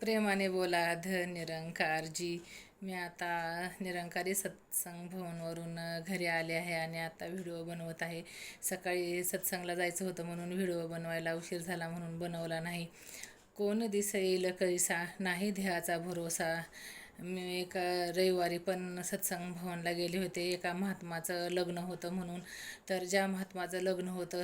प्रेमाने बोला निरंकारजी. मी आता निरंकारी सत्संग भवनवरून घरी आले आहे आणि आता व्हिडिओ बनवत आहे. सकाळी सत्संगला जायचं होतं म्हणून व्हिडिओ बनवायला उशीर झाला म्हणून बनवला नाही. कोण दिसेल कैसा नाही ध्येयाचा भरोसा. मी एका रविवारी पण सत्संग भवनला गेले होते. एका महात्माचं लग्न होतं म्हणून. तर ज्या महात्माचं लग्न होतं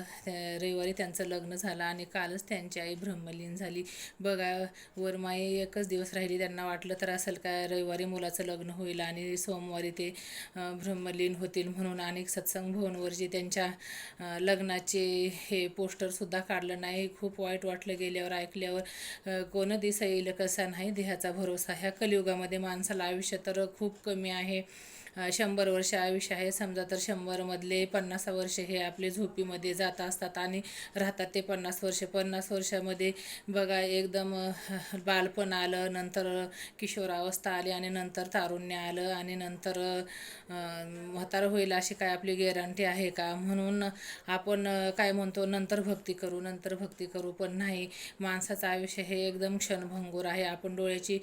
रविवारी त्यांचं लग्न झालं आणि कालच त्यांची आई ब्रह्मलीन झाली. बघा, वरमाई एकच दिवस राहिली. त्यांना वाटलं तर असेल काय रविवारी मुलाचं लग्न होईल आणि सोमवारी ते ब्रह्मलीन होतील म्हणून. आणि सत्संग भवनवर जे त्यांच्या लग्नाचे हे पोस्टरसुद्धा काढलं नाही. खूप वाईट वाटलं गेल्यावर ऐकल्यावर. कोण दिसा येईल कसा नाही देहाचा भरोसा. ह्या कलियुगामध्ये माणसाला आयुष्य तर खूप कमी आहे. 100 वर्ष आयुष्य आहे समजा, तर 100मधले 50 वर्ष हे आपले झोपीमध्ये जात असतात आणि राहतात ते 50 वर्ष. 50 वर्षामध्ये बघा एकदम बालपण आलं, नंतर किशोरावस्था आली आणि नंतर तारुण्य आलं आणि नंतर म्हातारं होईल अशी काय आपली गॅरंटी आहे का? म्हणून आपण काय म्हणतो नंतर भक्ती करू, नंतर भक्ती करू, पण नाही. माणसाचं आयुष्य हे एकदम क्षणभंगूर आहे. आपण डोळ्याची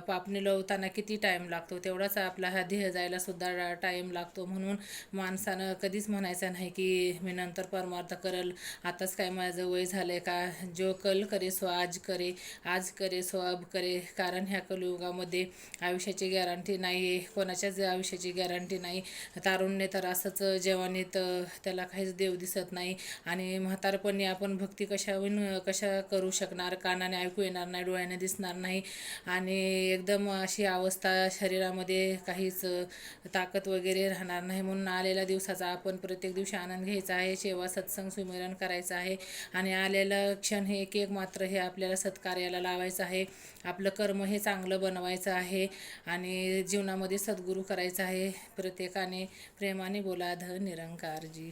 पापणी लावताना किती टाईम लागतो तेवढाच आपला हा देह जायला सुद्धा टाईम लागतो. म्हणून माणसानं कधीच म्हणायचं नाही की मी नंतर परमार्थ करल, आताच काय माझं वय झालंय का. जो कल करे सो आज करे, आज करे सो अब करे. कारण ह्या कलियुगामध्ये आयुष्याची गॅरंटी नाही, कोणाच्याच आयुष्याची गॅरंटी नाही. तारुण्य तर असंच, जवानीत त्याला काहीच देव दिसत नाही आणि म्हातारपणी आपण भक्ती कशा करू शकणार. कानाने ऐकू येणार नाही, डोळ्याने दिसणार नाही आणि एकदम अशी अवस्था, शरीरामध्ये काहीच ताकद वगैरे राहणार नाही. म्हणून आलेल्या दिवसाचा आपण प्रत्येक दिवशी आनंद घ्यायचा आहे. सेवा सत्संग सुमिरन करायचं आहे आणि आलेलं क्षण हे एक मात्र हे आपल्याला सत्कार्याला लावायचं आहे. आपलं कर्म हे चांगलं बनवायचं आहे आणि जीवनामध्ये सद्गुरू करायचं आहे. प्रत्येकाने प्रेमाने बोला निरंकारजी.